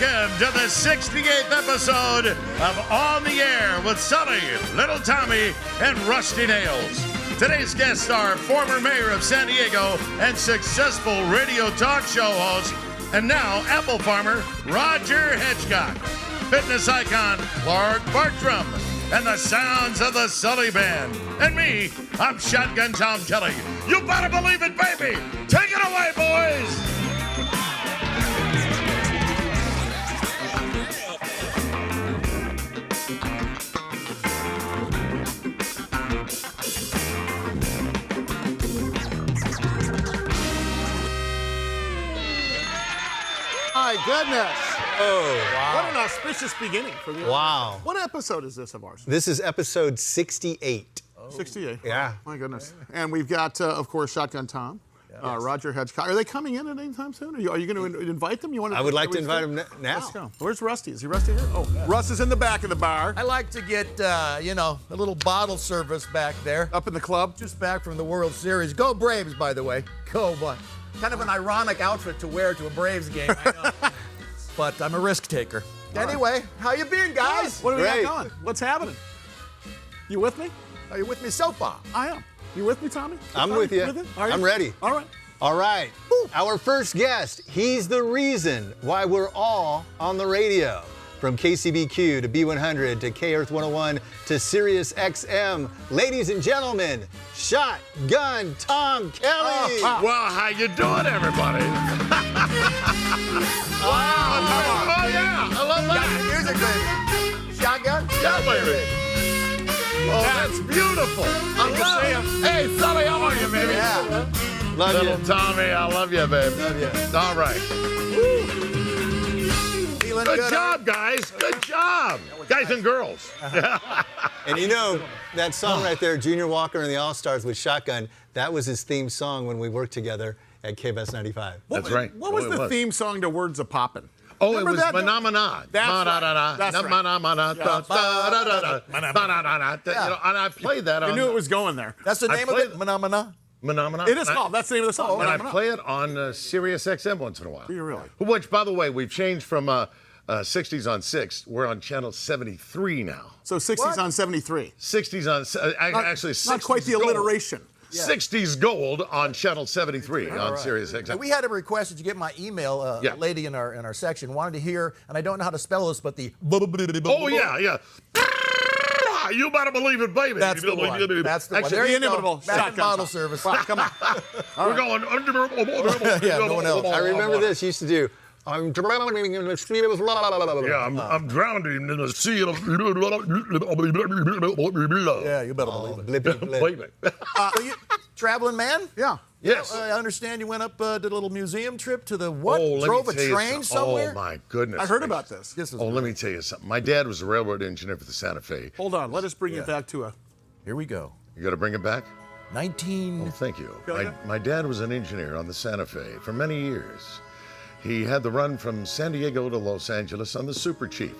Welcome to the 68th episode of On the Air with Sully, Little Tommy, and Rusty Nails. Today's guests are former mayor of San Diego and successful radio talk show host, and now apple farmer Roger Hedgecock, fitness icon Clark Bartram, and the sounds of the Sully Band. And me, I'm Shotgun Tom Kelly. You better believe it, baby. Take it away, boys. My goodness. Oh, wow. What an auspicious beginning for the Wow. What episode is this of ours? This is episode 68. 68. Yeah. My goodness. And we've got, of course, Shotgun Tom, Roger Hedgecock. Are they coming in at any time soon? Are you going to invite them? I would like to invite them now. Let's go. Where's Rusty? Is he Rusty here? Oh, Russ is in the back of the bar. I like to get, a little bottle service back there. Up in the club. Just back from the World Series. Go Braves, by the way. Go, but kind of an ironic outfit to wear to a Braves game, I know. But I'm a risk taker. Anyway, how you been, guys? What do we got Great. going? What's happening? You with me? Are you with me so far? I am. You with me, Tommy? I'm with you. Are you? I'm ready. All right. All right. Woo. Our first guest, he's the reason why we're all on the radio. From KCBQ to B100 to K-Earth 101 to Sirius XM. Ladies and gentlemen, Shotgun Tom Kelly. Well, how you doing, everybody? Oh, yeah. I love that. Music, baby. Shotgun? Yeah, baby. Oh, that's beautiful. I love it. Hey, Sully, how are you, baby? Yeah. Love Little you. Tommy, I love you, baby. Love you. All right. Feeling Good good? job, guys. Good job. Guys and girls. And you know, that song right there, Junior Walker and the All-Stars with Shotgun, that was his theme song when we worked together at KBS 95. That's right. What was Oh, it the theme song to Words of Poppin'? Oh, Remember it was that? Phenomena. That's right. That's right. And I played that on. I knew it was going there. That's the I name of played- it? Phenomena? Phenomena. It is called. That's the name of the song. And I play it on Sirius XM once in a while. Do you really? Which, by the way, we've changed from 60s on 6. We're on channel 73 now. So 60s What? on 73. 60s on actually 60s Not quite the gold. alliteration. 60s gold on channel 73 on Sirius XM. And we had a request that you get my email. Yeah. A lady in our section wanted to hear, and I don't know how to spell this, but the. Oh, yeah. You better believe it, baby. That's the one. That's the one. Actually, There you inimitable go. Back Shotgun in bottle Tom. service. Come on. We're going. Yeah, no one else. I remember this, he used to do, I'm drowning in the stream of love. Yeah, I'm drowning in the sea of. Yeah, you better believe it. Blippy blip. Wait a minute. So you, traveling man? Yeah. Yes. I understand you went up, did a little museum trip to the what? Oh, let me Drove a tell you train something. somewhere? Oh, my goodness. I heard gracious. about this. This is Oh, let me tell you something. My dad was a railroad engineer for the Santa Fe. Hold on. Let us bring it back to a. Here we go. You got to bring it back? 19. Oh, thank you. Go ahead. My dad was an engineer on the Santa Fe for many years. He had the run from San Diego to Los Angeles on the Super Chief.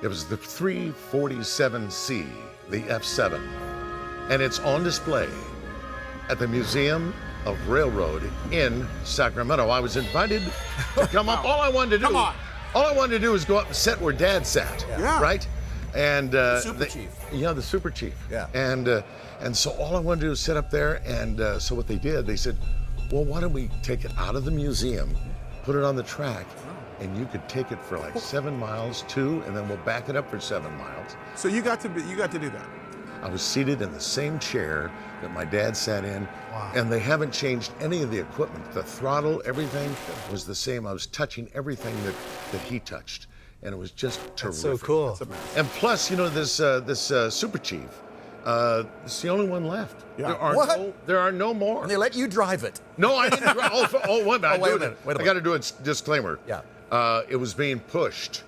It was the 347C, the F7. And it's on display at the Museum of Railroad in Sacramento. I was invited to come up. All I wanted to do, Come on. all I wanted to do was go up and sit where Dad sat. Yeah. Right? And Super Chief. Yeah, the Super Chief. Yeah. And so all I wanted to do was sit up there. And so what they did, they said, well, why don't we take it out of the museum, put it on the track, and you could take it for like 7 miles too, and then we'll back it up for 7 miles. So you got to do that. I was seated in the same chair that my dad sat in, and they haven't changed any of the equipment. The throttle, everything was the same. I was touching everything that he touched, and it was just terrific. So cool. And plus, you know, this Super Chief, it's the only one left. Yeah. There are no more. And they let you drive it. No, I didn't. Wait a minute. Wait a minute. I got to do a disclaimer. Yeah. It was being pushed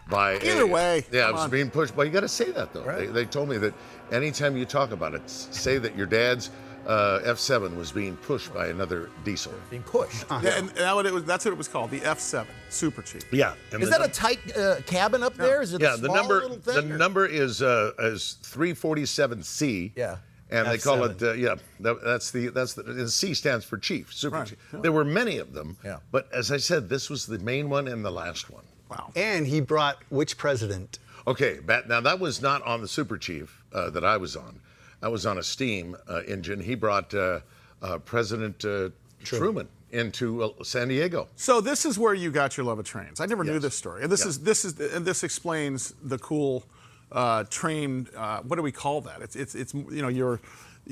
by. Either way, Yeah, come it was on. being pushed. But you got to say that though. Right. They told me that anytime you talk about it, say that your dad's F7 was being pushed by another diesel. Being pushed. Yeah, and that's what it was called, the F7 Super Chief. Yeah. And Is the that a tight cabin up there? Is it Yeah, a the small number little thing? the or- number is 347C. Yeah. And they call it F7. that's the C stands for Chief, Super Right. Chief. There were many of them, Yeah. but as I said, this was the main one and the last one. Wow. And he brought which president? Okay, now that was not on the Super Chief that I was on. I was on a steam engine. He brought President Truman into San Diego. So this is where you got your love of trains. I never knew this story. And this explains the cool train. What do we call that? It's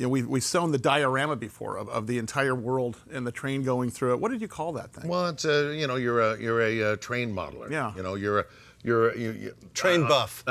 we've shown the diorama before of the entire world and the train going through it. What did you call that thing? Well, it's you're a train modeler. Yeah. You're Train buff.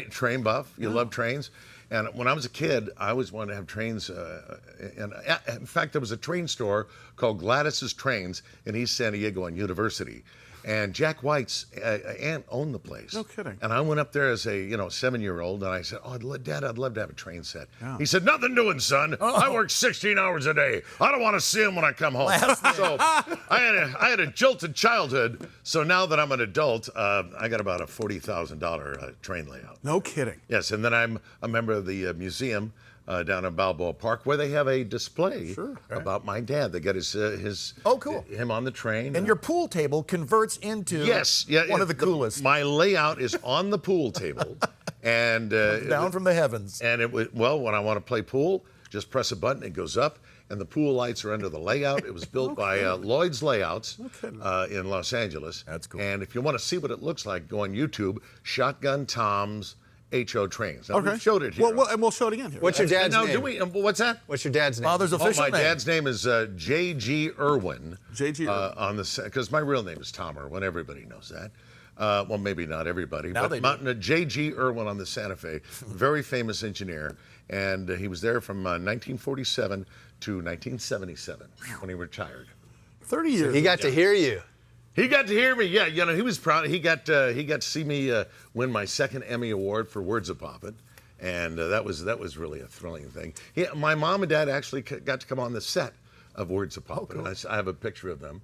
Train buff. You love trains. And when I was a kid, I always wanted to have trains. And in fact, there was a train store called Gladys's Trains in East San Diego on University. And Jack White's aunt owned the place. No kidding. And I went up there as a 7-year-old, and I said, Dad, I'd love to have a train set. Yeah. He said, nothing doing, son. I work 16 hours a day. I don't want to see him when I come home. So I had a jolted childhood. So now that I'm an adult, I got about a $40,000 train layout. No kidding. Yes, and then I'm a member of the museum down in Balboa Park, where they have a display about my dad. They got his cool. him on the train. And your pool table converts into one of the coolest. My layout is on the pool table, and down from the heavens. And it was when I want to play pool, just press a button, it goes up, and the pool lights are under the layout. It was built by Lloyd's Layouts in Los Angeles. That's cool. And if you want to see what it looks like, go on YouTube. Shotgun Tom's HO Trains. Now, we showed it here. Well, and we'll show it again here. What's your dad's name? What's that? What's your dad's name? Father's official my name. dad's name is J.G. Irwin. J.G. Irwin. On the because my real name is Tom Irwin. Everybody knows that. Well, maybe not everybody, Now but J.G. Irwin on the Santa Fe, very famous engineer, and he was there from 1947 to 1977 when he retired. 30 years. He got to hear you. He got to hear me. Yeah, he was proud. He got to see me win my second Emmy Award for Words of Poppin', and that was really a thrilling thing. My mom and dad actually got to come on the set of Words of Poppin'. cool. And I have a picture of them.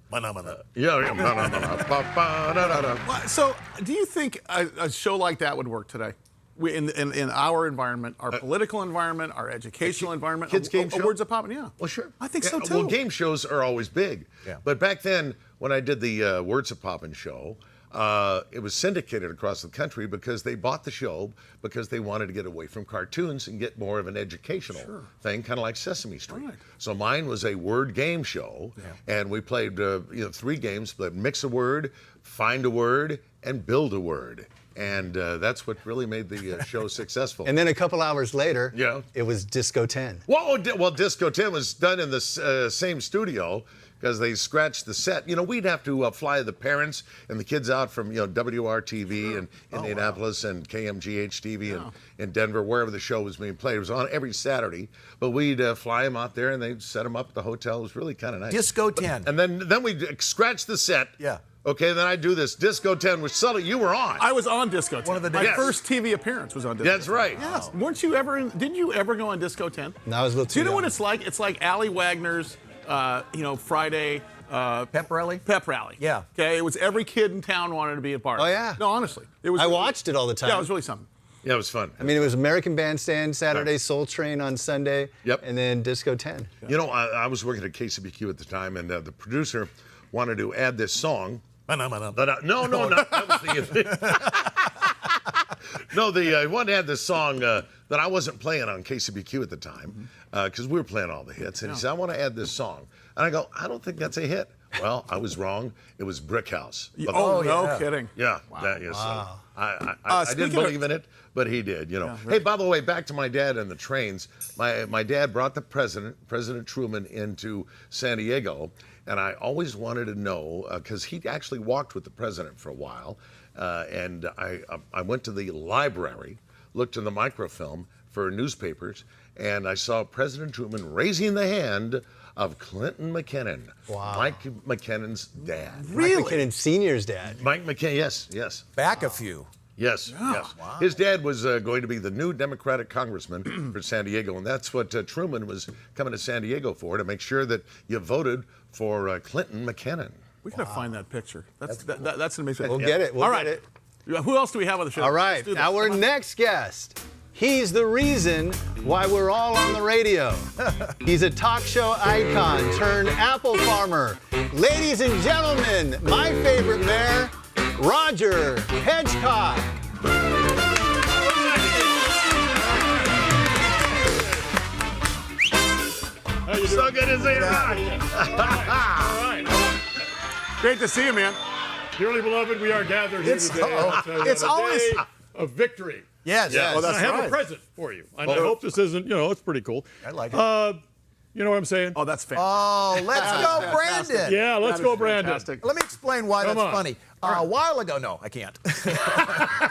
So, do you think a show like that would work today? In our environment, our political environment, our educational environment, kids' game show? Words of Poppin', yeah. Well, sure. I think so, too. Well, game shows are always big. Yeah. But back then, when I did the Words of Poppin' show, it was syndicated across the country because they bought the show because they wanted to get away from cartoons and get more of an educational thing, kind of like Sesame Street. Right. So mine was a word game show, and we played 3 games: mix a word, find a word, and build a word. And that's what really made the show successful. And then a couple hours later, Yeah. it was Disco 10. Well, Disco 10 was done in the same studio because they scratched the set. We'd have to fly the parents and the kids out from WRTV in Indianapolis and KMGH-TV in Denver, wherever the show was being played. It was on every Saturday, but we'd fly them out there and they'd set them up at the hotel. It was really kind of nice. Disco 10. And then we'd scratch the set. Yeah. Okay, then I do this Disco 10, which Sully, you were on. I was on Disco 10. One of the My days. first TV appearance was on Disco 10. That's right. Yes. Weren't you ever didn't you ever go on Disco 10? No, I was a little Do too you know what young. it's like? It's like Allie Wagner's, Friday Pep rally? pep rally. Yeah. Okay, it was every kid in town wanted to be a part. Oh, yeah. No, honestly, it was. I watched it all the time. Yeah, it was really something. Yeah, it was fun. I mean, it was American Bandstand Saturday, Soul Train on Sunday, Yep. and then Disco 10. I was working at KCBQ at the time, and the producer wanted to add this song. No, not that was he wanted to add this song that I wasn't playing on KCBQ at the time because we were playing all the hits, and he said, I want to add this song. And I go, I don't think that's a hit. Well, I was wrong. It was Brick House. Oh, no yeah. kidding. Yeah, that is. I didn't speaking of- believe in it, but he did. Hey, by the way, back to my dad and the trains. My dad brought the President Truman, into San Diego, and I always wanted to know because he actually walked with the president for a while, and I went to the library, looked in the microfilm for newspapers, and I saw President Truman raising the hand of Clinton McKinnon, Mike McKinnon's dad. Mike McKinnon Sr.'s dad. Mike McKinnon, yes. Back a few. Yes. Wow. His dad was going to be the new Democratic congressman for San Diego, and that's what Truman was coming to San Diego for, to make sure that you voted for Clinton McKinnon. We gotta find that picture. That's an amazing. We'll get it. We'll All right. get it. Who else do we have on the show? All Let's right, do this. our next guest. He's the reason why we're all on the radio. He's a talk show icon turned apple farmer. Ladies and gentlemen, my favorite mayor, Roger Hedgecock. So good to see you, Rock. All right. Great to see you, man. Dearly beloved, we are gathered here today. It's always a victory. Yes. Oh, And that's I have right. a present for you. And I hope this isn't, it's pretty cool. I like it. You know what I'm saying? Oh, that's fantastic. Oh, let's go, Brandon. Yeah, let's That go, is Brandon. fantastic. Let me explain why Come that's on. funny. A while ago, no, I can't.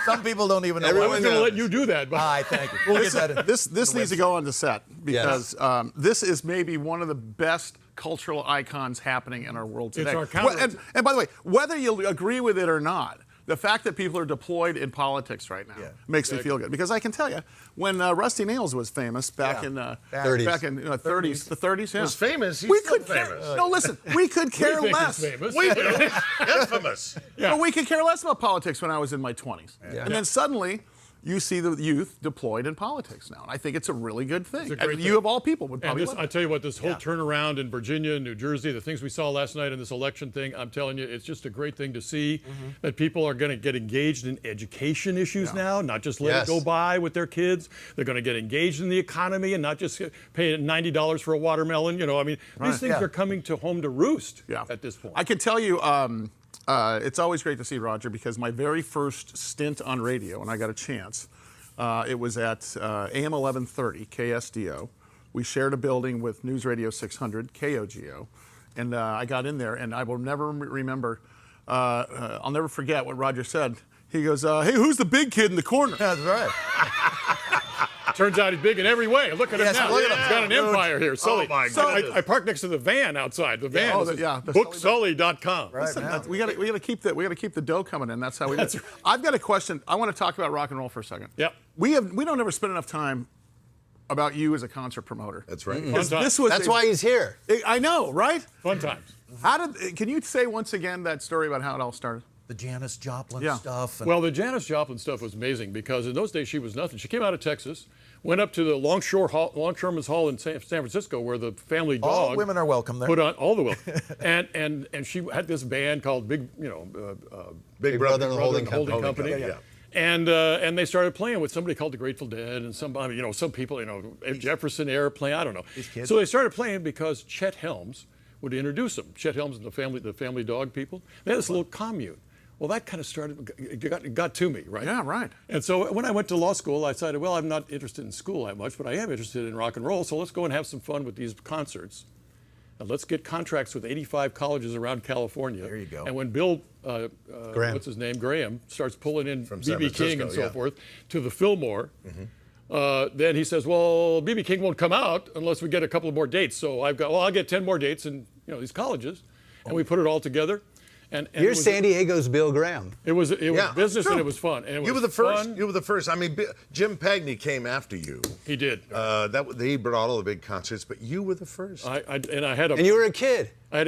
Some people don't even know. I Everyone was going to knows. let you do that, but Hi, thank you. We'll get that in. This needs to go on the set because this is maybe one of the best cultural icons happening in our world today. our counter- and by the way, whether you agree with it or not, the fact that people are deployed in politics right now makes me feel good. Because I can tell you, when Rusty Nails was famous back in 30s. back in 30s, the 30s, yeah. Was famous. He's we still could care. famous. No, listen, we could care we think less. he's famous. We do. Infamous. But we could care less about politics when I was in my 20s. And then suddenly, you see the youth deployed in politics now. And I think it's a really good thing. It's a great And thing. you of all people would And probably this, love I it. tell you what, this whole turnaround in Virginia and New Jersey, the things we saw last night in this election thing, I'm telling you, it's just a great thing to see that people are going to get engaged in education issues now, not just let it go by with their kids. They're going to get engaged in the economy and not just pay $90 for a watermelon. These things are coming to home to roost at this point. I can tell you, it's always great to see Roger because my very first stint on radio, when I got a chance, it was at AM 1130, KSDO. We shared a building with News Radio 600, KOGO. And I got in there, and I will never remember, I'll never forget what Roger said. He goes, hey, who's the big kid in the corner? That's right. Turns out he's big in every way. Look at him Yes, now. look at him. He's got an empire here. Sully. Oh, my I, goodness. I parked next to the van outside. The van. Oh, This is the booksully.com. Right. Listen, now. we got to keep the dough coming in. That's how we do it. That's right. I've got a question. I want to talk about rock and roll for a second. Yep. We don't ever spend enough time about you as a concert promoter. That's right. Fun times. This was That's why he's here. I know, right? Fun times. Can you say once again that story about how it all started? The Janis Joplin Yeah. stuff. And Well, the Janis Joplin stuff was amazing because in those days she was nothing. She came out of Texas, went up to the Longshoremen's Hall in San Francisco where the family dog. all women are welcome there. Put on all the women, and she had this band called Big Big Brother and the Holding Holding Company. Company. Yeah. And they started playing with somebody called the Grateful Dead and somebody, some people, Jefferson Airplane, I don't know. kids. So they started playing because Chet Helms would introduce them. Chet Helms and the family dog people. They had this little commune. Well, that kind of it got to me, right? Yeah, right. And so when I went to law school, I decided, well, I'm not interested in school that much, but I am interested in rock and roll, so let's go and have some fun with these concerts. And let's get contracts with 85 colleges around California. There you go. And when Bill, Graham. what's his name, Graham, starts pulling in From San B.B. King and Francisco, so yeah. forth to the Fillmore, then he says, well, B.B. King won't come out unless we get a couple of more dates. So I'll get 10 more dates in these colleges. And we put it all together. And You're it was, San Diego's Bill Graham. It was Yeah, business true. and it was fun. And it You was were the first. fun. You were the first. I mean, Jim Pagney came after you. He did. He brought all the big concerts, but you were the first. I had a. And you were a kid. I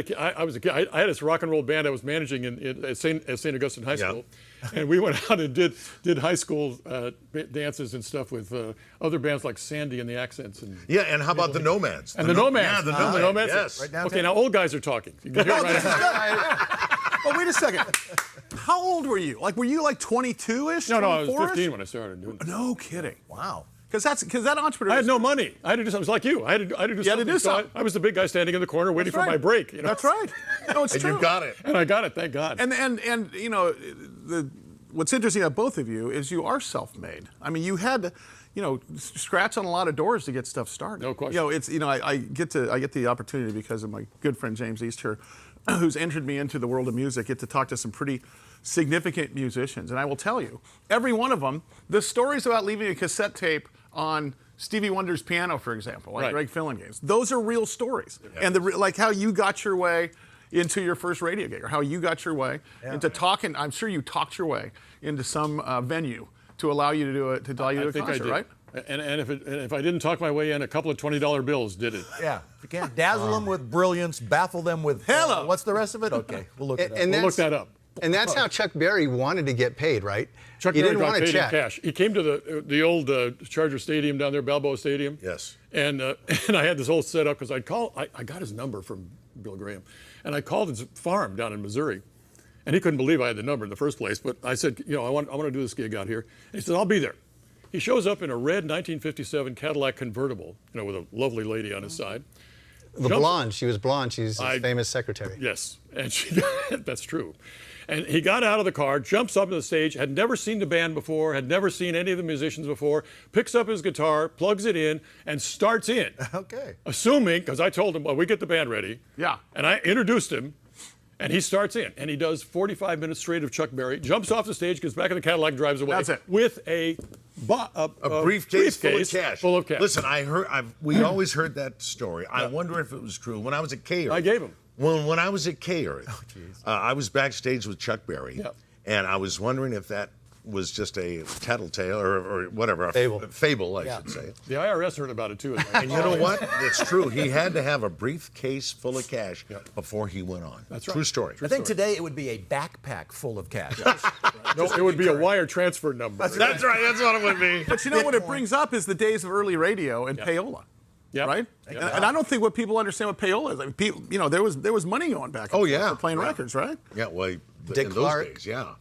was a kid. I had this rock and roll band I was managing at St. Augustine High Yeah. School, and we went out and did high school dances and stuff with other bands like Sandy and the Accents. And Yeah, and how about the Nomads? the Nomads. Yeah, the The Nomads. Nomads. Yes. Right downtown. Okay, now old guys are talking. You can hear it right. Oh, wait a second. How old were you? Were you 22-ish? No, I was 24-ish? 15 when I started doing it. No kidding. wow. Because that entrepreneur. I had no money. I had to do something. It was like you. I had to do You had to something. do So something. I was the big guy standing in the corner waiting That's for my right. break. That's right. No, it's And true. you got it. And I got it. Thank God. And what's interesting about both of you is you are self-made. I mean, you had to, scratch on a lot of doors to get stuff started. No question. It's I get the opportunity because of my good friend James East here, who's entered me into the world of music. Get to talk to some pretty significant musicians, and I will tell you, every one of them, the stories about leaving a cassette tape on Stevie Wonder's piano, for example, like Right. Greg Fillingane's. Those are real stories, and like how you got your way into your first radio gig, or how you got your way into talking. I'm sure you talked your way into some venue to allow you to do it, to allow you to do a think I concert, did. right? And if I didn't talk my way in, a couple of $20 bills did it. Yeah. If you can't dazzle them with brilliance, baffle them with. Hello. What's the rest of it? Okay. We'll look it up. And We'll look that up. And that's how Chuck Berry wanted to get paid, right? Chuck he Berry didn't got want a paid check. in cash. He came to the old Charger Stadium down there, Balboa Stadium. Yes. And I had this whole setup because I got his number from Bill Graham, and I called his farm down in Missouri, And he couldn't believe I had the number in the first place. But I said, you know, I want to do this gig out here. And he said, I'll be there. He shows up in a red 1957 Cadillac convertible, you know, with a lovely lady on his side. The blonde. She was blonde. She's his famous secretary. Yes, and that's true. And he got out of the car, jumps up to the stage, had never seen the band before, had never seen any of the musicians before, picks up his guitar, plugs it in, and starts in. Okay. Assuming, because I told him, well, we get the band ready. Yeah. And I introduced him, and he starts in. And he does 45 minutes straight of Chuck Berry, jumps off the stage, gets back in the Cadillac, drives away. That's it. With a briefcase full of cash. Listen, we always heard that story. I wonder if it was true. When I was at K-Earth. I gave him. When I was at K-Earth, I was backstage with Chuck Berry, and I was wondering if that was just a tattletale or whatever, a fable, I should say. The IRS heard about it too. And you know what? It's true. He had to have a briefcase full of cash before he went on. That's right. True story. I think today it would be a backpack full of cash. No, it would be a wire transfer number. That's right. That's what it would be. But you know what it brings up is the days of early radio and payola. Yep. Right? And I don't think what people understand what payola is. I mean, people, you know, there was money going back. Oh, yeah. For playing records, right? Yeah, well, Dick in Clark. those days, yeah.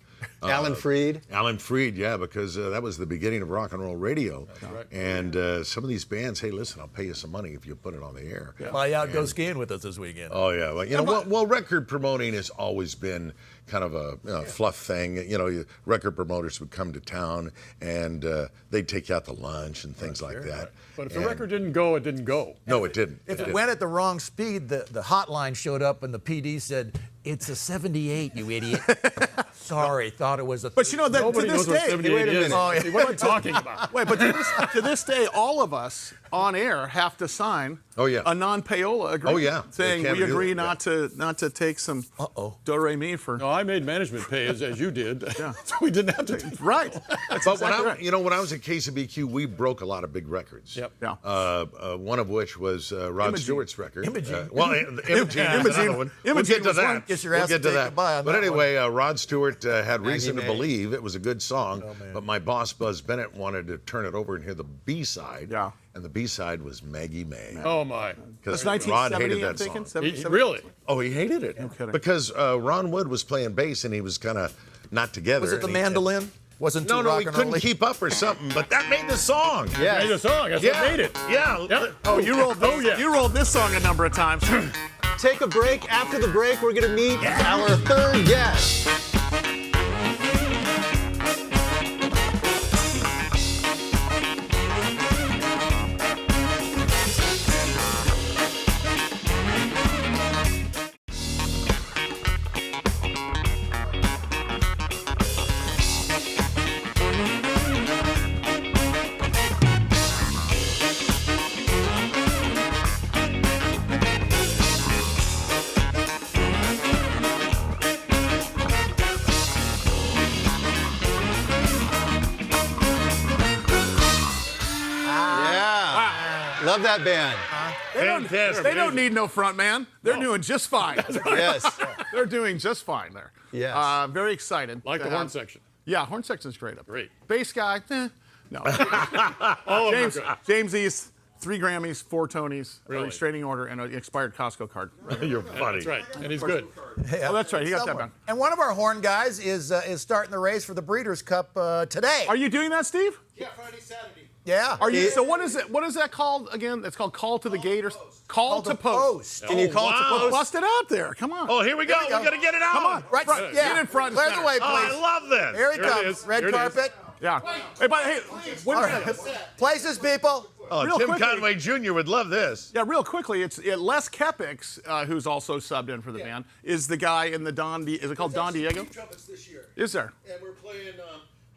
Alan Freed. Alan Freed, yeah, because that was the beginning of rock and roll radio. right. And some of these bands, hey, listen, I'll pay you some money if you put it on the air. Fly out, go skiing with us this weekend. Oh, yeah. Well, you know, well, record promoting has always been kind of a fluff thing. You know, record promoters would come to town and they'd take you out to lunch and things like that. Right. But if the record didn't go, it didn't go. No, it didn't. If it went at the wrong speed, the hotline showed up and the PD said, "It's a 78, you idiot." Sorry, thought it was a. But you know that to Nobody this knows what day, 78 is. Oh, yeah. What are you talking about? Wait, but to this day, all of us on air have to sign a non-payola agreement. Oh, yeah. Saying They can't we do agree that, not to take some do-re-mi for. No, I made management pay as you did, so we didn't have to. Right. That's But exactly right. when I was at KCBQ, we broke a lot of big records. Yep. Yeah. One of which was Rod Stewart's record. Imogene. Imogene. We'll get to that. Get your We'll ass get to to take that. a bye on But that anyway, Rod Stewart had reason to May. believe it was a good song, but my boss Buzz Bennett wanted to turn it over and hear the B-side. Yeah. And the B-side was Maggie May. Oh my! Because That's Rod 1970, hated I'm that thinking. song. 70, Really? Oh, he hated it. No kidding. Because Ron Wood was playing bass and he was kind of not together. Was it the and he- mandolin? Wasn't No, too rock he and couldn't rolly? keep up or something, but that made the song. Yeah. Made a song. That's what made it. Yeah. Yep. Oh, you rolled. Oh, yeah. You rolled this song a number of times. Take a break. After the break, we're going to meet our third guest. Love that band. Fantastic. They don't need no front man. They're doing just fine. Yes. They're doing just fine there. Yes. Very excited. Like to the horn have- section. Yeah, horn section's great up there. Great. Bass guy, no. Oh, James East, 3 Grammys, 4 Tonys, Really? restraining order, and an expired Costco card. You're funny. That's right, and he's good. Oh, that's right. He got that Somewhere. down. And one of our horn guys is starting the race for the Breeders' Cup today. Are you doing that, Steve? Yeah, Friday, Saturday. Yeah. Are you? So what is it? What is that called again? It's called Call to the Gate or Call to Post. Can you call it to post? Bust it out there. Come on. Oh, here we go. we go. We're going to get it out. Come on. Right, Front. yeah. Get in front. Clear center. the way, please. Oh, I love this. Here he Here it comes. is. Red Here it is. carpet. Yeah. Hey, but hey, All right. Places, people. Oh, Real Tim quickly. Conway Jr. would love this. yeah, real quickly, it's Les Kepix, who's also subbed in for the band, is the guy in the is it called Don Diego? Trumpets this year. Is there? And we're playing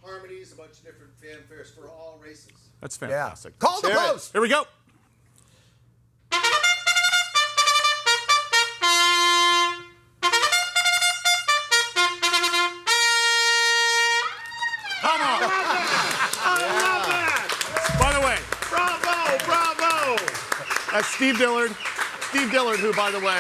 harmonies, a bunch of different fanfares for all races. That's Yeah. fantastic. Call the Hear it. post. Here we go. Come on. By the way, Bravo. that's Steve Dillard. Steve Dillard, who, by the way,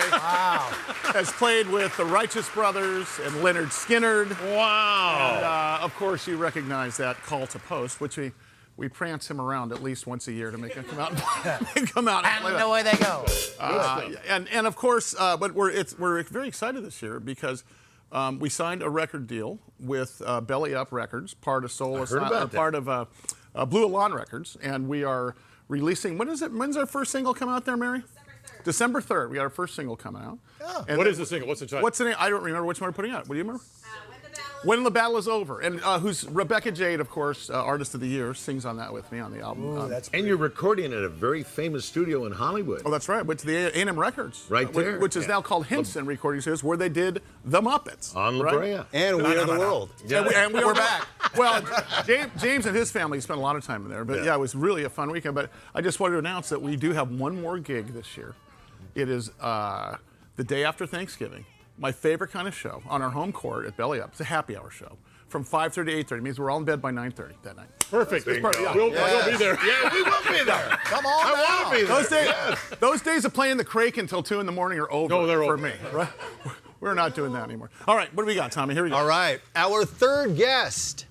has played with the Righteous Brothers and Leonard Skinner. Wow. Of course, you recognize that Call to Post, which we prance him around at least once a year to make him come out and come out and play And that. away they go. And of course, but we're very excited this year because We signed a record deal with Belly Up Records, part of Soul Asylum, part of Blue Lawn Records, and we are releasing. When is it? When's our first single come out there, Mary? December 3rd. We got our first single coming out. Yeah. And what is the single? What's the title? What's the name? I don't remember which one we're putting out. What do you remember? When the Battle is Over. And who's Rebecca Jade, of course, Artist of the Year, sings on that with me on the album. Ooh, and you're recording at a very famous studio in Hollywood. Oh, that's right. Went to the A&M Records. Right there. Which is now called Henson Recording Studios, where they did The Muppets. On La Brea. Right? And We Are the World. Yeah. And we're back. Well, James and his family spent a lot of time in there. But yeah, it was really a fun weekend. But I just wanted to announce that we do have one more gig this year. It is the day after Thanksgiving. My favorite kind of show on our home court at Belly Up. It's a happy hour show. From 5:30 to 8:30. It means we're all in bed by 9:30 that night. Perfect. Yeah. We'll be there. Yeah, we will be there. Come on I want to be there. Those days of playing the Crake until 2 in the morning are over for me. Right? We're not doing that anymore. All right, what do we got, Tommy? Here we go. All right, our third guest.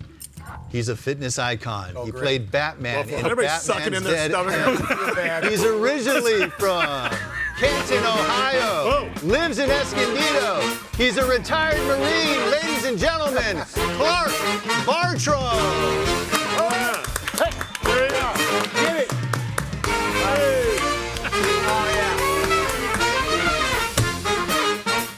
He's a fitness icon. He played Batman in Everybody's sucking in their Batman's stomach. He's originally from Canton, Ohio. Lives in Escondido. He's a retired Marine. Ladies and gentlemen, Clark Bartram. Hey, there you go. Get it. Hey. Oh,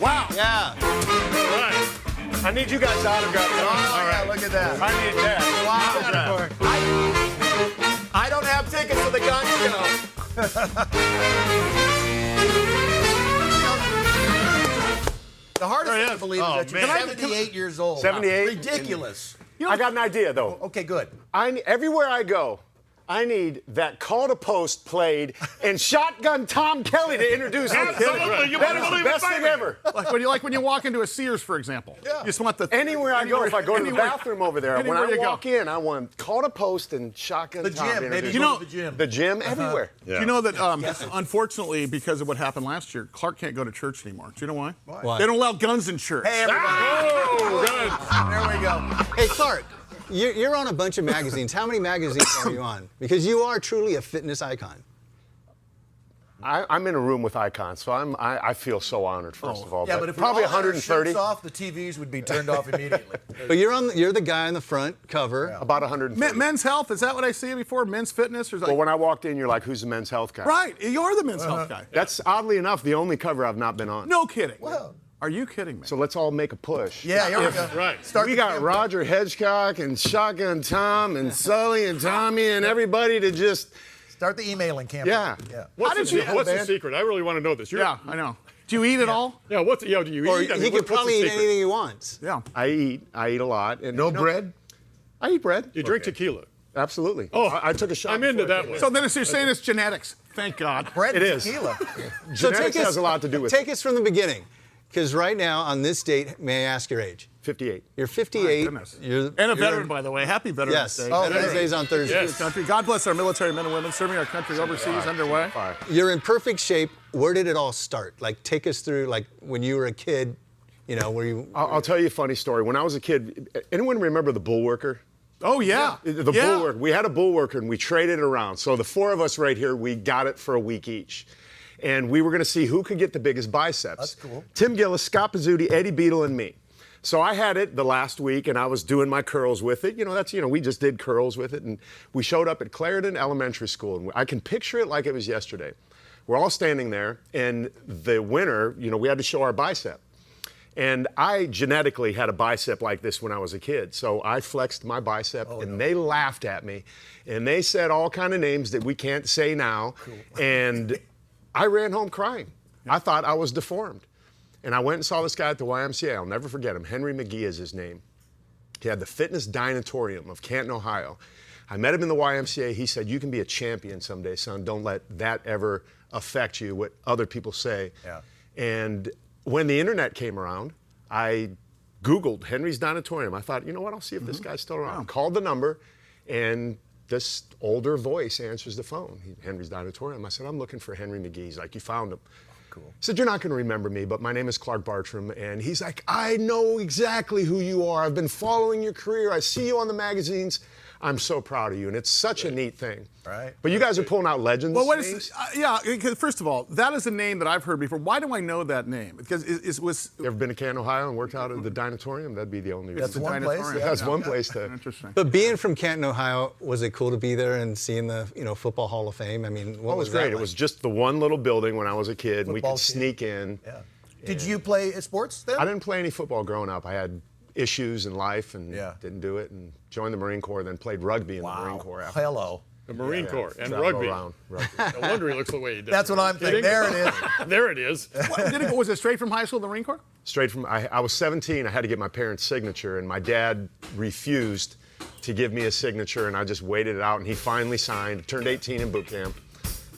Wow. Yeah. All right. yeah. I need you guys autograph. Oh, yeah, look at that. I need that. Wow. I don't have tickets to the gun show. The hardest thing to believe is that you're 78 years old. 78? Ridiculous. I got an idea, though. Okay, good. Everywhere I go, I need that call to post played and Shotgun Tom Kelly to introduce me. Absolutely. You That better is the believe best thing ever. Like when you walk into a Sears, for example. Yeah. You just want the Anywhere I go, if I go to the anywhere- bathroom over there, when anywhere I you go. walk in, I want call to post and Shotgun The Tom gym. to Maybe introduce you me. go to the gym. The gym, everywhere. Do you know that, unfortunately, because of what happened last year, Clark can't go to church anymore? Do you know why? Why? They don't allow guns in church. Hey, everybody. Oh, good. There we go. Hey, Clark, you're on a bunch of magazines. How many magazines are you on? Because you are truly a fitness icon. I'm in a room with icons, so I feel so honored, first of all. Yeah, but if probably we all had our 130. shirts off, the TVs would be turned off immediately. But you're the guy on the front cover. About 130. Men's health, is that what I see before? Men's fitness? Or Well, when I walked in, you're like, who's the men's health guy? right, you're the men's health guy. That's oddly enough the only cover I've not been on. No kidding. Well. Are you kidding me? So let's all make a push. Yeah, here we go. Right. Start We the got campaign. Roger Hedgecock and Shotgun Tom and Sully and Tommy and everybody to just, Start the emailing campaign. yeah. What's the secret? I really want to know this. Yeah, I know. Do you eat at all? Yeah, do you Or eat? I mean, he could what's the probably eat secret? anything he wants. Yeah. I eat a lot. And No bread? I eat bread. You drink tequila. Absolutely. Oh, I took a shot. I'm into before I that came one. So then you're saying it's genetics. Thank God. Bread It and is. tequila. in. So Genetics has a lot to do with Take us from the beginning. Because right now, on this date, may I ask your age? 58. You're 58. Goodness. You're, And a veteran, by the way. Happy Veterans Yes. Day. Veterans Day's on Thursday. Yes. Country. God bless our military men and women serving our country overseas underway. You're in perfect shape. Where did it all start? Like, take us through, like, when you were a kid, where you... I'll tell you a funny story. When I was a kid, anyone remember the Bullworker? Oh, yeah. The Bullworker. We had a Bullworker and we traded it around. So the four of us right here, we got it for a week each. And we were going to see who could get the biggest biceps. That's cool. Tim Gillis, Scott Pizzuti, Eddie Beadle, and me. So I had it the last week, and I was doing my curls with it. We just did curls with it. And we showed up at Clarendon Elementary School. And I can picture it like it was yesterday. We're all standing there, and the winner, we had to show our bicep. And I genetically had a bicep like this when I was a kid. So I flexed my bicep, they laughed at me. And they said all kind of names that we can't say now. Cool. And I ran home crying. I thought I was deformed. And I went and saw this guy at the YMCA. I'll never forget him. Henry McGee is his name. He had the Fitness Dynatorium of Canton, Ohio. I met him in the YMCA. He said, you can be a champion someday, son. Don't let that ever affect you, what other people say. Yeah. And when the internet came around, I Googled Henry's Dynatorium. I thought, you know what, I'll see if this guy's still around. Called the number, and this older voice answers the phone. Henry's Dynatorium. I said, I'm looking for Henry McGee. He's like, you found him. Cool. He said, you're not going to remember me, but my name is Clark Bartram. And he's like, I know exactly who you are. I've been following your career. I see you on the magazines. I'm so proud of you, and it's such a neat thing. Right. But you guys are pulling out legends. Well, what names. is? Yeah. Because first of all, that is a name that I've heard before. Why do I know that name? Because it was. You ever been to Canton, Ohio, and worked out at the Dinatorium? That'd be the only. That's reason. one place. Dinatorium. Yeah. That's one place to. Interesting. But being from Canton, Ohio, was it cool to be there and seeing the Football Hall of Fame? I mean, what It was that great. like? It was just the one little building when I was a kid, and we Football could team. sneak in. Yeah. Did you play sports then? I didn't play any football growing up. I had issues in life and Yeah. didn't do it, and joined the Marine Corps, then played rugby in the Marine Corps after. Hello. The Marine Corps and Travel rugby. around, rugby. No wonder he looks the way he does. That's what I'm thinking. There it is. There it is. Was it straight from high school, the Marine Corps? Straight from, I was 17, I had to get my parents' signature, and my dad refused to give me a signature, and I just waited it out, and he finally signed, turned 18 in boot camp.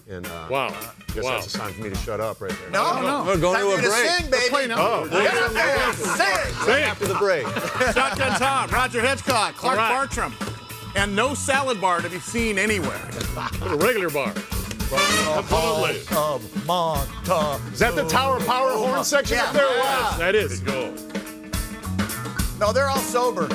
And Wow. I guess Wow. that's a sign for me to shut up right there. No. We're going Time to a for you break. sing, baby. Play now. Oh, Get up there. Sing. After the break. Shotgun Tom, Roger Hedgecock, Clark All right. Bartram, and no salad bar to be seen anywhere. A regular bar. Absolutely. Of Monta. Is that the Tower of Power horn section Yeah. up there? Wow. That is. Go. No, they're all sober.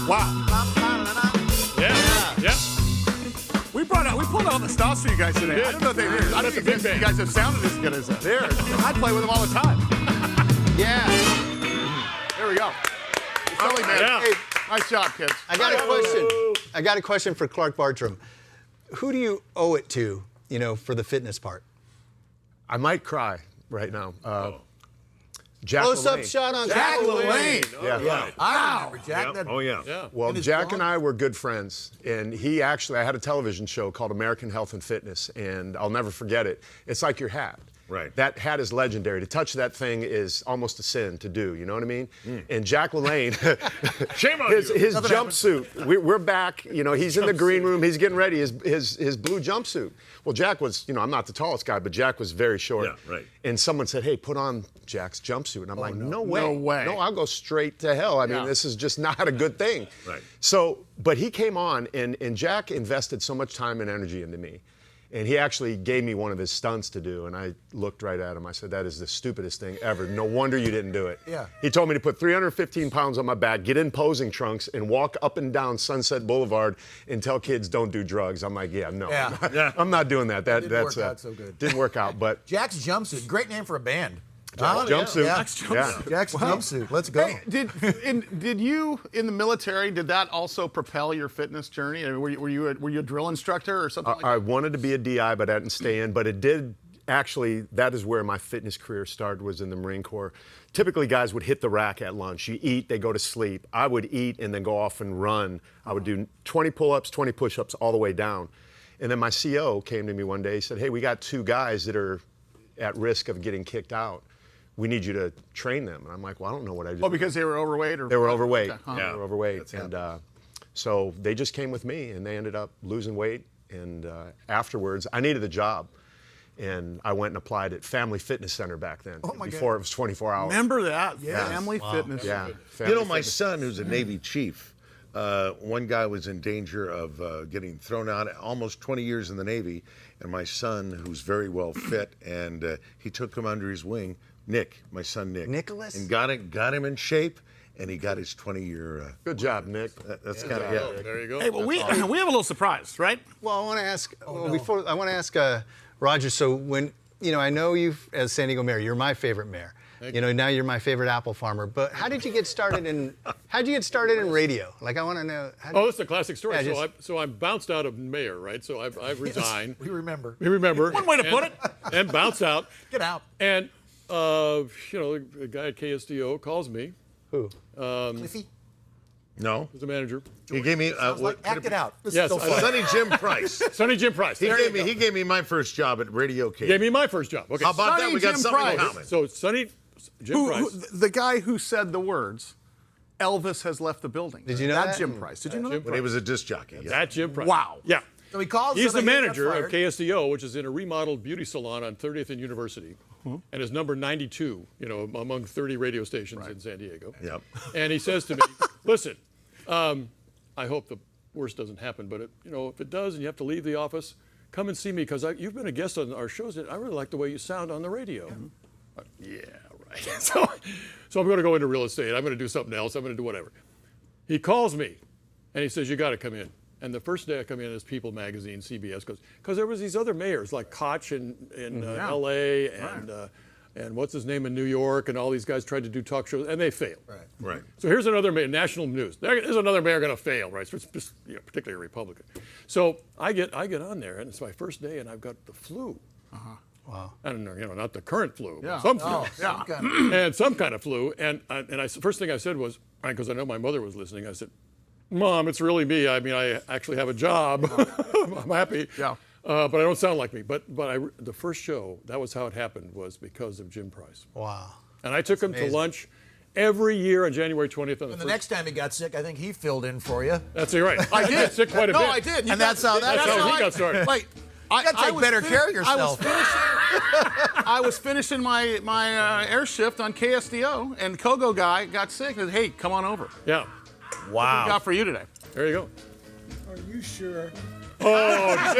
Wow. Yeah. Yeah. We pulled out the stops for you guys today. did. I don't know if they did. I don't That's a think big you band. guys have sounded as good as that. I play with them all the time. Yeah. There we go. Sully Band. Yeah. Hey, nice job, kids. I got a question. I got a question for Clark Bartram. Who do you owe it to, for the fitness part? I might cry right now. Jack Close-up LaLanne. shot on Jack LaLanne. Yeah. I remember Jack. That, Oh, yeah. Yeah. Well, And his Jack blonde- and I were good friends, and I had a television show called American Health and Fitness, and I'll never forget it. It's like your hat. Right. That hat is legendary. To touch that thing is almost a sin to do, you know what I mean? And Jack LaLanne, Shame on his you. jumpsuit, we're back, he's in the green room, he's getting ready, his blue jumpsuit. Well, Jack was, I'm not the tallest guy, but Jack was very short. Yeah, right. And someone said, hey, put on Jack's jumpsuit. And I'm like, no way. No way. No, I'll go straight to hell. I mean, Yeah. this is just not a good thing. Right. So, but he came on, and Jack invested so much time and energy into me. And he actually gave me one of his stunts to do, and I looked right at him. I said, that is the stupidest thing ever. No wonder you didn't do it. Yeah. He told me to put 315 pounds on my back, get in posing trunks, and walk up and down Sunset Boulevard and tell kids don't do drugs. I'm like, yeah, no. Yeah. I'm not doing that. Didn't That's work out so good. Didn't work out, but Jack's jumpsuit. Great name for a band. jumpsuit. Yeah. Jack's jumpsuit. Yeah. Jack's jumpsuit. Let's go. Hey, did you in the military? Did that also propel your fitness journey? I mean, were you a drill instructor or something? like I that? wanted to be a DI, but I didn't stay in. But it did actually. That is where my fitness career started. Was in the Marine Corps. Typically, guys would hit the rack at lunch. You eat, they go to sleep. I would eat and then go off and run. I would do 20 pull-ups, 20 push-ups, all the way down. And then my CO came to me one day. He said, "Hey, we got 2 guys that are at risk of getting kicked out. We need you to train them." And I'm like, well, I don't know what I do. Oh, because they were overweight, or They were overweight. Okay, huh. They were overweight. And so they just came with me, and they ended up losing weight. And afterwards, I needed a job. And I went and applied at Family Fitness Center back then. Oh, my before it was 24 hours. Remember that? Family fitness. Yeah. You Family know, my Fitness. son, who's a Navy chief, one guy was in danger of getting thrown out, almost 20 years in the Navy, and my son, who's very well fit, and he took him under his wing, Nick, my son Nick. Nicholas? And got him in shape, and he got his 20-year. Good job, Nick. That's kind of, There you go. Hey, well, we have a little surprise, right? Well, I want to ask. Before I want to ask Roger. So when I know you as San Diego mayor, you're my favorite mayor. Now you're my favorite apple farmer. But how did you get started in? How'd you get started in radio? Like, I want to know. Oh, it's a classic story. Yeah, So I bounced out of mayor, right? So I've resigned. We remember. We remember. One way to put it. And bounce out. Get out. And a guy at KSDO calls me. Who? Cliffy. no. Who's the manager? He gave me Act it out. This Yes, is so I- fun. Sonny Jim Price. Sonny Jim Price. He There you gave me my first job at Radio go. K. Gave me my first job. Okay. How about Sonny that? We got Jim something Price. in common. So Sonny Jim Price. The guy who said the words, "Elvis has left the building." Did you know That's that? Jim Price. Did you know that? When he was a disc jockey. Yeah. That Jim Price. Wow. Yeah. So he calls. He's the somebody, he manager got of KSDO, which is in a remodeled beauty salon on 30th and University, and is number 92, among 30 radio stations in San Diego. Yep. And he says to me, listen, I hope the worst doesn't happen, but if it does and you have to leave the office, come and see me because you've been a guest on our shows and I really like the way you sound on the radio. Yeah, right. So I'm going to go into real estate. I'm going to do something else. I'm going to do whatever. He calls me and he says, you got to come in. And the first day I come in is People Magazine, CBS goes, because there was these other mayors like Koch in L.A. and what's his name in New York, and all these guys tried to do talk shows, and they failed. Right. So here's another mayor, national news. There's another mayor going to fail, right? So it's just, particularly a Republican. So I get on there, and it's my first day, and I've got the flu. Wow. And not the current flu, but some flu. Oh, And some kind of flu. And first thing I said was, because I know my mother was listening, I said, Mom, it's really me. I mean, I actually have a job. I'm happy. Yeah. But I don't sound like me. But the first show, that was how it happened, was because of Jim Price. Wow. And I took him to lunch every year on January 20th. And the next time he got sick, I think he filled in for you. That's right. I did. got sick quite a bit. No, I did. And that's how he got started. Like, You gotta take better care of yourself. I was finishing my air shift on KSDO, and Kogo guy got sick. And said, hey, come on over. Yeah. What we got for you today? There you go. Are you sure? Oh,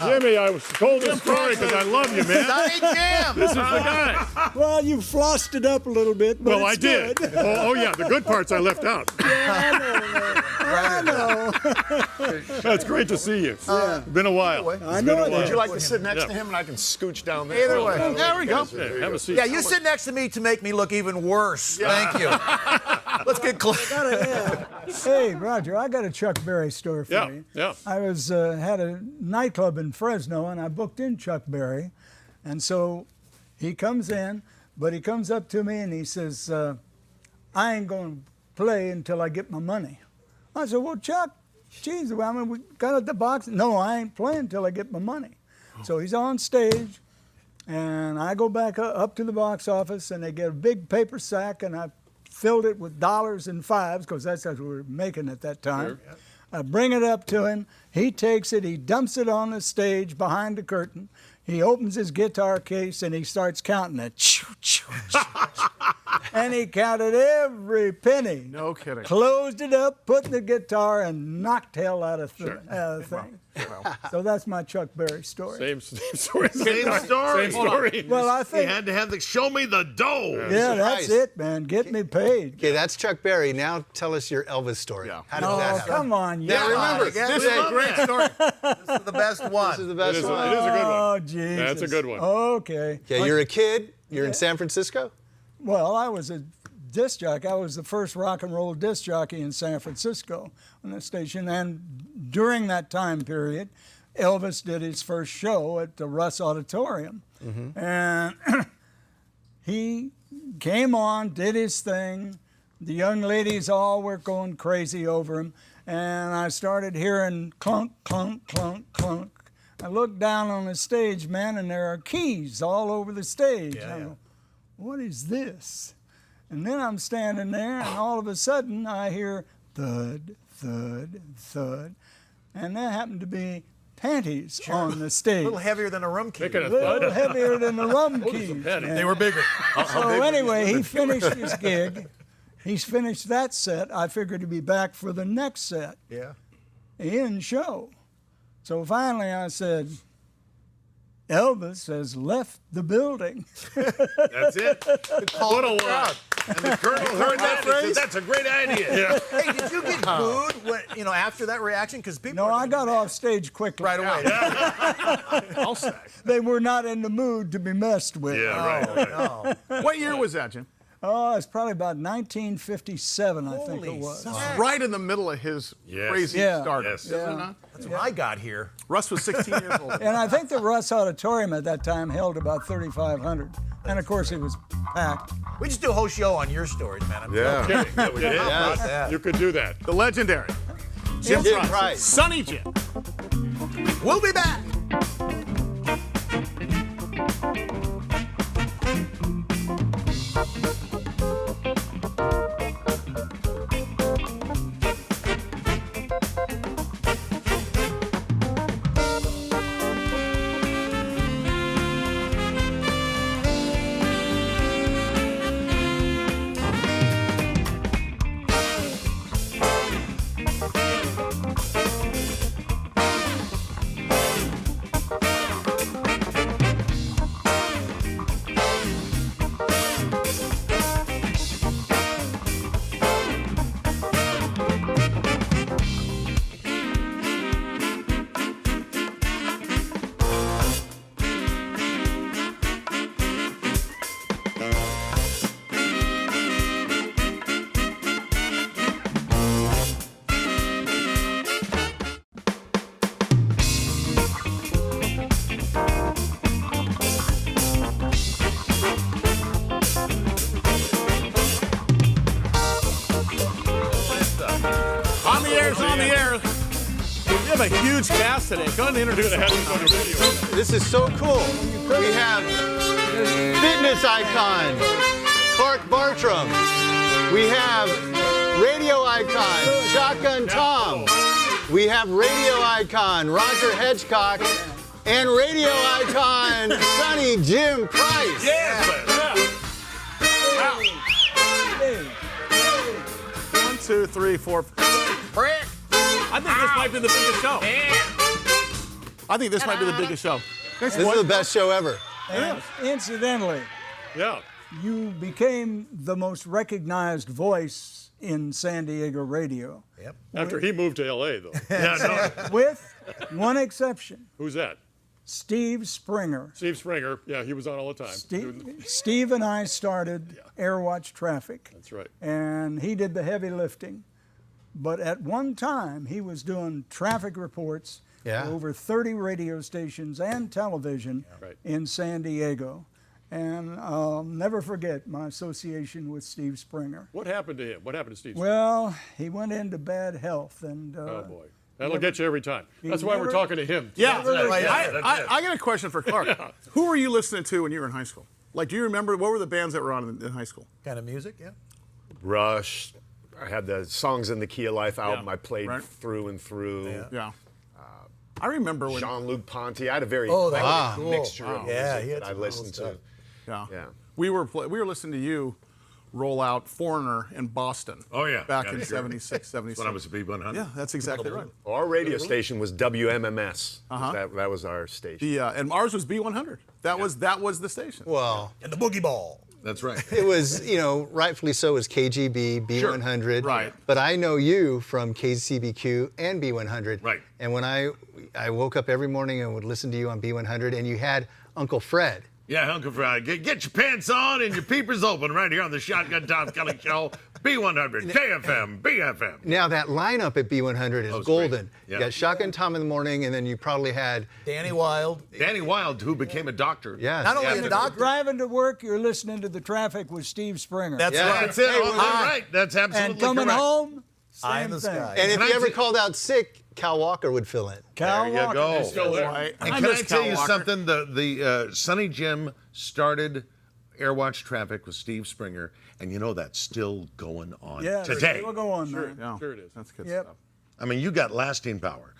Jimmy, I was told this story because I love you, man. Sonny Jim. This is the guy. Well, you flossed it up a little bit, but Well, I it's did. good. Oh, yeah, the good parts I left out. I know. That's great to see you. Been a while. I know Would it. you like to sit next Yeah. to him and I can scooch down there? Either way. There we go. Yeah, have a seat. Yeah, you sit next to me to make me look even worse. Thank you. Let's get close. Hey, Roger, I got a Chuck Berry story for you. Yeah. I was had a nightclub in Fresno, and I booked in Chuck Berry. And so he comes in, but he comes up to me and he says, I ain't going to play until I get my money. I said, well, Chuck, geez, I mean, we got at the box. No, I ain't playing until I get my money. So he's on stage, and I go back up to the box office, and they get a big paper sack, and I filled it with dollars and fives, because that's what we were making at that time. Sure. I bring it up to him. He takes it, he dumps it on the stage behind the curtain. He opens his guitar case, and he starts counting it. And he counted every penny. No kidding. Closed it up, put in the guitar, and knocked hell out of the thing. So that's my Chuck Berry story. Same story. Same story. Same story. Well, I He think, had to have the show me the dough. yeah, that's Nice. it, man. Get me paid. Okay, that's Chuck Berry. Now tell us your Elvis story. Yeah. How did Oh, that happen? come on. Now remember, This this is a great story. This is the best one. is the It best is, one. it is a good one. Oh, Jesus. That's a good one. Okay. Okay, you're a kid. You're in San Francisco. Well, I was a disc jockey. I was the first rock and roll disc jockey in San Francisco on the station. And during that time period, Elvis did his first show at the Russ Auditorium. And he came on, did his thing. The young ladies all were going crazy over him. And I started hearing clunk, clunk, clunk, clunk. I looked down on the stage, man, and there are keys all over the stage. I go, what is this? And then I'm standing there, and all of a sudden I hear thud, thud, thud. And that happened to be panties on the stage. A little heavier than a room key. Making a A little thud. heavier than the rum keys. panties. They were bigger. So anyway, he finished his gig. He's finished that set. I figured he'd be back for the next set. Yeah. He didn't show. So finally I said, Elvis has left the building. That's it. What a line. And the Colonel heard that and said, that's a great idea. Hey, did you get booed when, after that reaction? Because people. No, I got off stage quickly. right away. I'll say. They were not in the mood to be messed with. Yeah, right. What year was that, Jim? Oh, it's probably about 1957, I think it Holy was. smokes. Right in the middle of his Yes. crazy Yeah. stardom. Yes. Isn't it Yeah. not? That's when I got here. Russ was 16 years old. And I think the Russ Auditorium at that time held about 3,500. And of course, it was packed. We just do a whole show on your stories, man. I'm Yeah. Kidding. Yeah, we did. Yes. You could do that. The legendary Jim Jim Price. Price. Sonny Jim. We'll be back. Guys, on the air, we have a huge cast today. Go ahead and introduce You're gonna have this on your video. This is so cool. We have fitness icon Clark Bartram. We have radio icon Shotgun Tom. We have radio icon Roger Hedgecock. And radio icon Sonny Jim Price. One, two, three, four. I think this might be the biggest show. I think this might be the biggest show. This is the best show ever. And incidentally, Yeah. you became the most recognized voice in San Diego radio, After he moved to L.A., though. with one exception. Who's that? Steve Springer. Steve Springer. Yeah, he was on all the time. Steve and I started Airwatch Traffic. That's right. And he did the heavy lifting. But at one time, he was doing traffic reports Yeah. for over 30 radio stations and television Right. in San Diego. And I'll never forget my association with Steve Springer. What happened to him? What happened to Steve? Well, he went into bad health. And Oh, boy. That'll get you every time. That's why we're never- talking to him. Yeah, Right, I got a question for Clark. Who were you listening to when you were in high school? Like, do you remember what were the bands that were on in high school? Kind of music, yeah. Rush. I had the Songs in the Key of Life album I played Right. through and through. Yeah. I remember when. Jean-Luc Ponty. I had a very Oh, that was cool. mixture of Yeah, music he had that I some cool listened to. stuff. Yeah. Yeah. We were listening to you roll out Foreigner in Boston. Oh, yeah. Back Yeah, in sure. 76, 77. When I was a B100. Yeah, that's exactly right. Our radio station was WMMS. That was our station. And ours was B100. That was the station. Well, And the boogie ball. That's right. it was, rightfully so, as KGB, B100. Right. But I know you from KCBQ and B100. Right. And when I woke up every morning and would listen to you on B100, and you had Uncle Fred. Yeah, Uncle Fred, get your pants on and your peepers open right here on the Shotgun Tom Kelly Show. B100, KFM, BFM. Now that lineup at B100 is was golden. great. Yeah. You got Shotgun Tom in the morning, and then you probably had Danny Wild. Danny Wild, who became a doctor. yes. Not only Yeah, a but- doctor. Driving to work, you're listening to the traffic with Steve Springer. That's Yeah. right. That's it. Oh, that's right. That's absolutely and coming correct. home, Eye same in the thing. sky. And if Can you I ever t- called out sick, Cal Walker would fill in. Cal There you Walker. go. Still there. Right. And I can I miss tell Cal you Walker. something? The Sonny Jim started Airwatch Traffic with Steve Springer, and that's still going on Yeah, today. We'll go on, man. Yeah. Sure it is. That's good Yep. stuff. I mean, you got lasting power.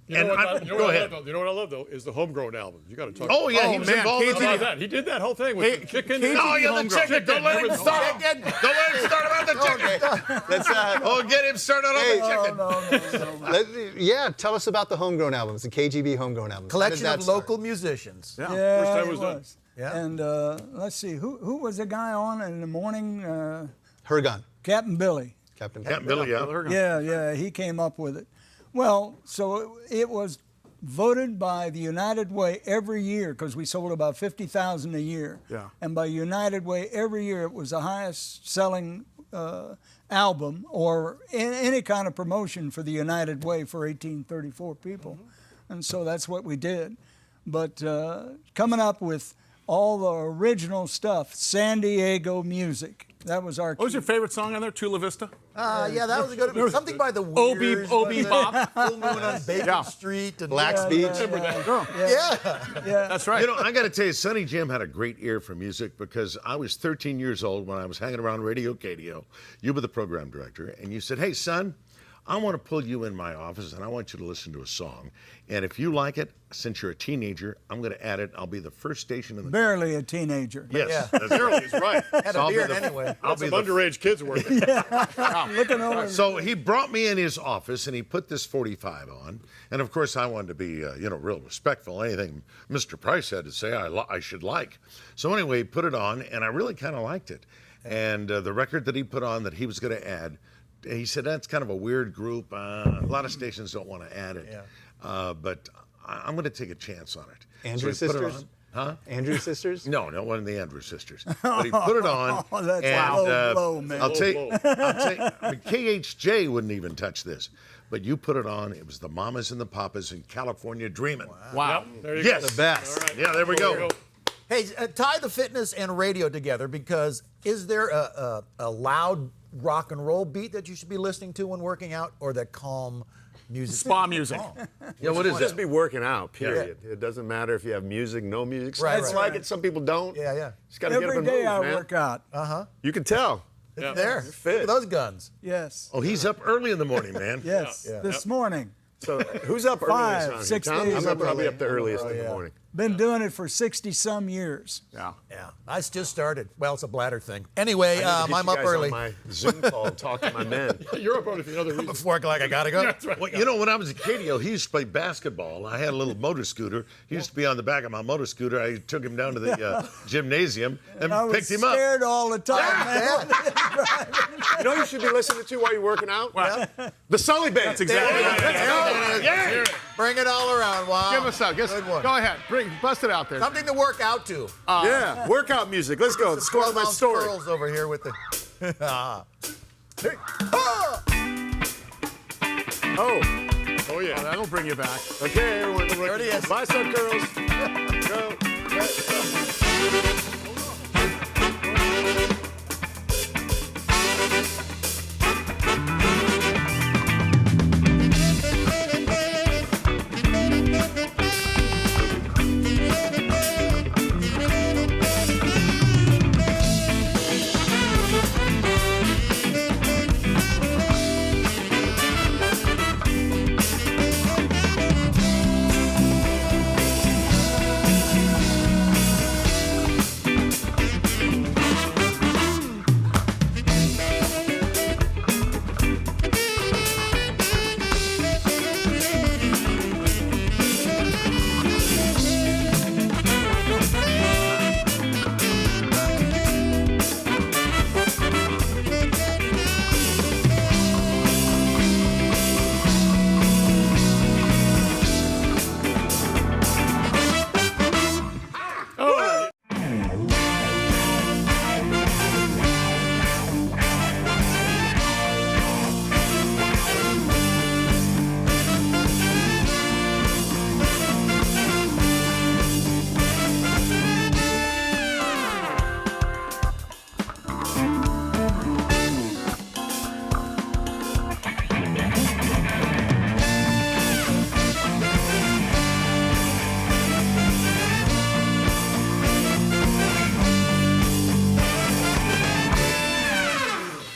You know And what I- I- you know go what I ahead. love, though? You know what I love, though, is the homegrown album. You got to talk Oh, about yeah, Oh, he was man, involved in KTV. How all about that. He did that whole thing with Hey, the chicken. KTV Oh, yeah, the homegrown. chicken. Don't let him Remember start. the Don't let him start about the chicken. Let's, Oh, get him started on Hey. the chicken. yeah, tell us about the homegrown albums, the KGB homegrown albums. How did Collection that of start? local musicians. Yeah. Yeah, First time it was done. was. Yeah. And let's see, who was the guy on in the morning? Hergon, Captain Billy. Captain. Yeah, Billy, yeah. Yeah, he came up with it. Well, so it was voted by the United Way every year because we sold about 50,000 a year. Yeah. And by United Way every year it was the highest selling album or any kind of promotion for the United Way for 1834 people. And so that's what we did. But coming up with all the original stuff, San Diego music. That was our What was your favorite song on there? Chula Vista? Yeah, that was a good one. Something by the Obi Weirs. Bop. Full Moon on Bacon Yeah. Street. And Black's Beach. Yeah. That's right. I got to tell you, Sonny Jim had a great ear for music because I was 13 years old when I was hanging around Radio KDO. You were the program director, and you said, "Hey, son, I want to pull you in my office, and I want you to listen to a song. And if you like it, since you're a teenager, I'm going to add it. I'll be the first station in the barely a teenager. Yes, Yeah. that's right. He's right. Had a beard anyway. I'll Some be the underage kids working. Looking over. So he brought me in his office and he put this 45 on, and of course I wanted to be, real respectful. Anything Mr. Price had to say, I should like. So anyway, he put it on, and I really kind of liked it. And the record that he put on that he was going to add, he said that's kind of a weird group. A lot of stations don't want to add it, but I'm going to take a chance on it. Andrew So he put it Sisters? on. Huh? Andrew Sisters? No, it wasn't the Andrews Sisters. But he put it on. Oh, that's and, low blow, man. I'll tell Low you, I mean, KHJ wouldn't even touch this. But you put it on. It was the Mamas and the Papas in California Dreamin'. Wow. There you Yes. The best. All right. Yeah, there we go. Hey, tie the fitness and radio together because is there a loud rock and roll beat that you should be listening to when working out, or that calm music? Spa music. Yeah, what is Just it? be working out, period. It doesn't matter if you have music, no music. Some people like it, some people don't. Yeah. Just got to get up Every and day move, I man. work out. You can tell. It's there. fit. Look at those guns. Yes. Oh, he's up early in the morning, man. Yes. This morning. So who's up earliest on here? 6 Tom? days I'm up probably early. up the earliest in the morning. Been doing it for 60-some years. Yeah. Yeah, I just started. Well, it's a bladder thing. Anyway, I need to get I'm you up guys early. on my Zoom call and talk to my men. You're up early for another reason. Before I gotta go. That's right. Well, you know, when I was a kid, he used to play basketball. I had a little motor scooter. He used to be on the back of my motor scooter. I took him down to the gymnasium and I was picked him up. scared all the time, man. You know what you should be listening to while you're working out? The Sully Band. That's exactly right. Yeah. Bring it all around. Wow. Give us out. Good one. Go ahead. Bust it out there. Something to work out to. Yeah, workout music. Let's go. Let's go on my story. Girls over here with the. Oh, Oh, yeah. That'll bring you back. okay, everyone. There it is. Bye, some curls. Go.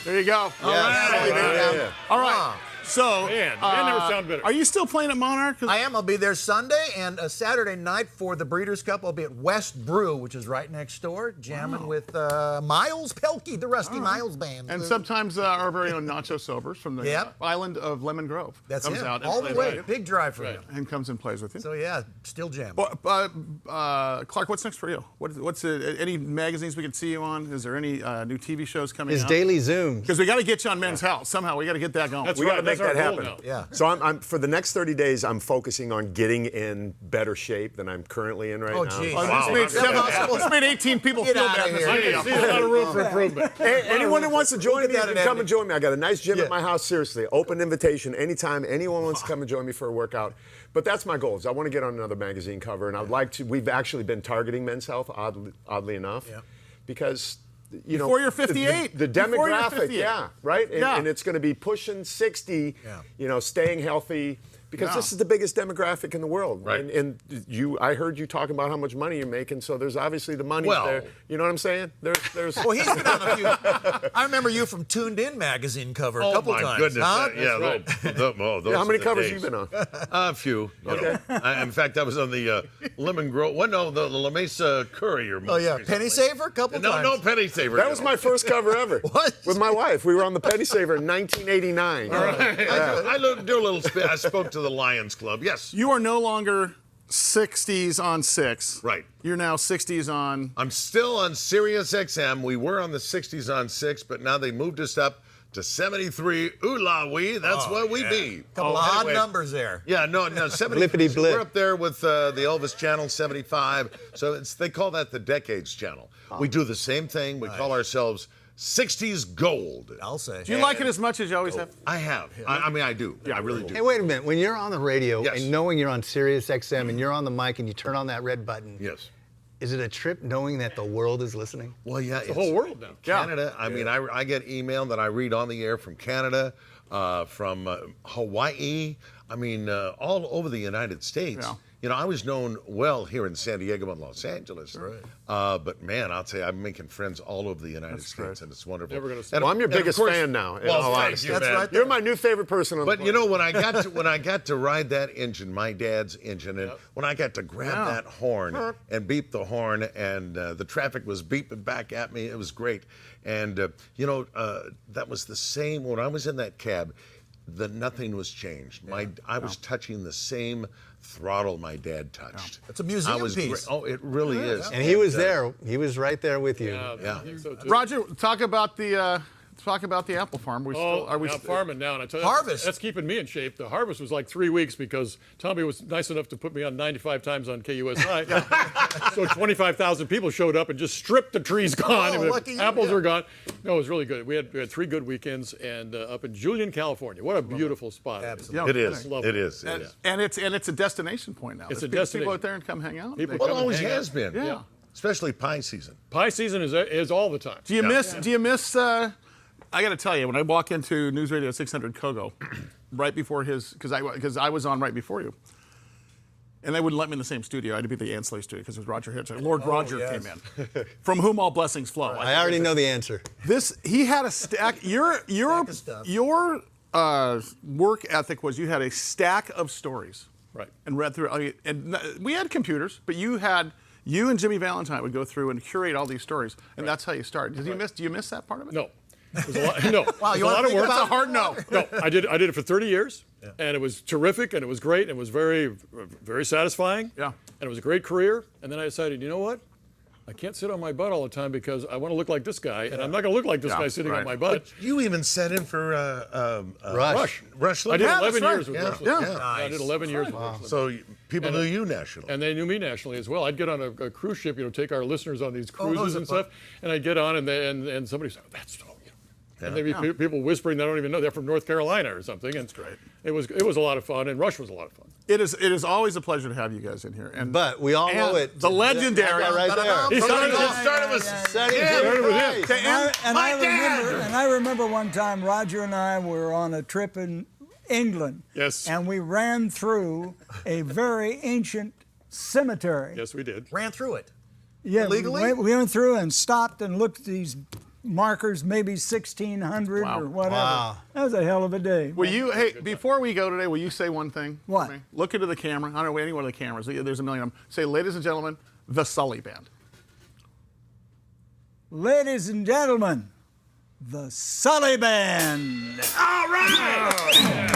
There you go. All Yeah. right. All right. So, Man, that never sound better. are you still playing at Monarch? 'Cause I am. I'll be there Sunday and a Saturday night for the Breeders' Cup. I'll be at West Brew, which is right next door, jamming with Miles Pelkey, the Rusty Miles Band. And sometimes our very own Nacho Sobers from the Yep. island of Lemon Grove That's comes him. out and All the plays way. with you. Big drive for him. And comes and plays with you. So yeah, still jamming. Clark, what's next for you? What's any magazines we can see you on? Is there any new TV shows coming His out? daily Zoom. Because we got to get you on Men's Health somehow. We got to get that going. That's We got to right. make That's that our goal happen. now. Yeah. So I'm for the next 30 days, I'm focusing on getting in better shape than I'm currently in right Oh, now. geez. This made 18 people Get feel outta bad. in this here. video. See, there's a lot of room for improvement. Hey, anyone that wants to join Look me, at you that can come in and join me. I got a nice gym Yeah. at my house. Seriously, open invitation anytime anyone wants to come and join me for a workout. But that's my goal. Is I want to get on another magazine cover, and I'd like to. We've actually been targeting Men's Health, oddly enough, because. You know, Before you're 58. The Before you're demographic, 58. yeah, right? And, Yeah. and it's going to be pushing 60, Yeah. you know, staying healthy, because Yeah. this is the biggest demographic in the world. Right. And I heard you talking about how much money you're making, so there's obviously the money Well- there. You know what I'm saying? There's Well, he's been on a few. I remember you from Tuned In magazine cover a Oh couple my times. goodness! Huh? Yeah, those Yeah, how are many the covers days. you been on? A few. Okay. In fact, I was on the Lemon Grove. Well, no, the La Mesa Courier. Oh yeah, Penny Saver, couple No, times. no Penny Saver. That was my first cover ever. What? With my wife. We were on the Penny Saver in 1989. I do a little spit. I spoke to the Lions Club. Yes. You are no longer 60s on 6. Right. You're now 60s on. I'm still on Sirius XM. We were on the 60s on 6, but now they moved us up to 73. Ooh la wee. That's what we be. Couple odd Anyway. numbers there. Yeah, no, 70. Blippity blip. We're up there with the Elvis channel, 75. So they call that the Decades channel. We do the same thing. We call ourselves 60s Gold. I'll say. Do you like it as much as you always have? I have. I mean, I do. I really do. Hey, wait a minute. When you're on the radio Yes. and knowing you're on Sirius XM and you're on the mic and you turn on that red button, Yes. Is it a trip knowing that the world is listening? Well, yeah, The whole world now. Canada. I mean, I get email that I read on the air from Canada, from Hawaii. I mean, all over the United States. Yeah. You know, I was known well here in San Diego and Los Angeles. Right. But man, I'll tell you, I'm making friends all over the United States, great. and it's wonderful. Never gonna And- Well, I'm your and of biggest course- fan now. In Well, all thank honesty. you, That's man. right. You're my new favorite person on the But you know, planet. when I got to ride that engine, my dad's engine, and when I got to grab that horn and beep the horn, and the traffic was beeping back at me, it was great. And you know, that was the same when I was in that cab. Nothing was changed. I was touching the same throttle my dad touched. It's a museum I was piece. Oh, it really is. And he was there. He was right there with you. Yeah, I think so too. Roger, talk about the apple farm. Are we I'm farming now, and I tell you, Harvest. that's keeping me in shape. The harvest was like 3 weeks because Tommy was nice enough to put me on 95 times on KUSI. So 25,000 people showed up and just stripped the trees gone. Oh, and lucky the you, apples yeah. were gone. No, it was really good. We had 3 good weekends, and up in Julian, California. What a beautiful spot. Absolutely. It is. Lovely. It is. It And, is. and it's a destination point now. It's There's a destination. People out there and come hang out. People Well, it come and always hang has out. been. Yeah. Especially pie season. Pie season is all the time. Do you miss? I got to tell you, when I walk into News Radio 600 Kogo, right before because I was on right before you, and they wouldn't let me in the same studio. I had to be the ancillary studio because it was Roger Hedgecock. Lord Roger yes. came in, from whom all blessings flow. I already know the answer. He had a stack. Your stuff. work ethic was you had a stack of stories, Right. and read through. And we had computers, but you and Jimmy Valentine would go through and curate all these stories, and that's how you started. Do you miss that part of it? No. It was a lot, no. Wow, It you was a want lot to of think work. That's a hard no. No, I did it for 30 years, and it was terrific, and it was great, and it was very, very satisfying. Yeah. And it was a great career. And then I decided, you know what? I can't sit on my butt all the time because I want to look like this guy, and I'm not going to look like this Yeah, guy sitting on right. my butt. You even set in for Rush. Rush I did Limbaugh. 11 right. years with Yeah. Rush. Yeah. Limbaugh. I did 11 years with Rush. Limbaugh. So people knew you nationally. And they knew me nationally as well. I'd get on a cruise ship, take our listeners on these those cruises are and fun. stuff, and I'd get on, and somebody said, "That's so." And there'd be people whispering they don't even know they're from North Carolina or something. And great. It was a lot of fun, and Rush was a lot of fun. It is always a pleasure to have you guys in here. But we all know And it. the legendary- That guy right there. He started with Started with him. And I remember one time Roger and I were on a trip in England. Yes. And we ran through a very ancient cemetery. Yes, we did. Ran through it. Yeah, Illegally? we went through and stopped and looked at these markers, maybe 1600 or whatever. Wow. That was a hell of a day. Before we go today, will you say one thing? for What? me? Look into the camera. I don't know any one of the cameras. There's a million of them. Say, ladies and gentlemen, the Sully Band. Ladies and gentlemen, the Sully Band. All right.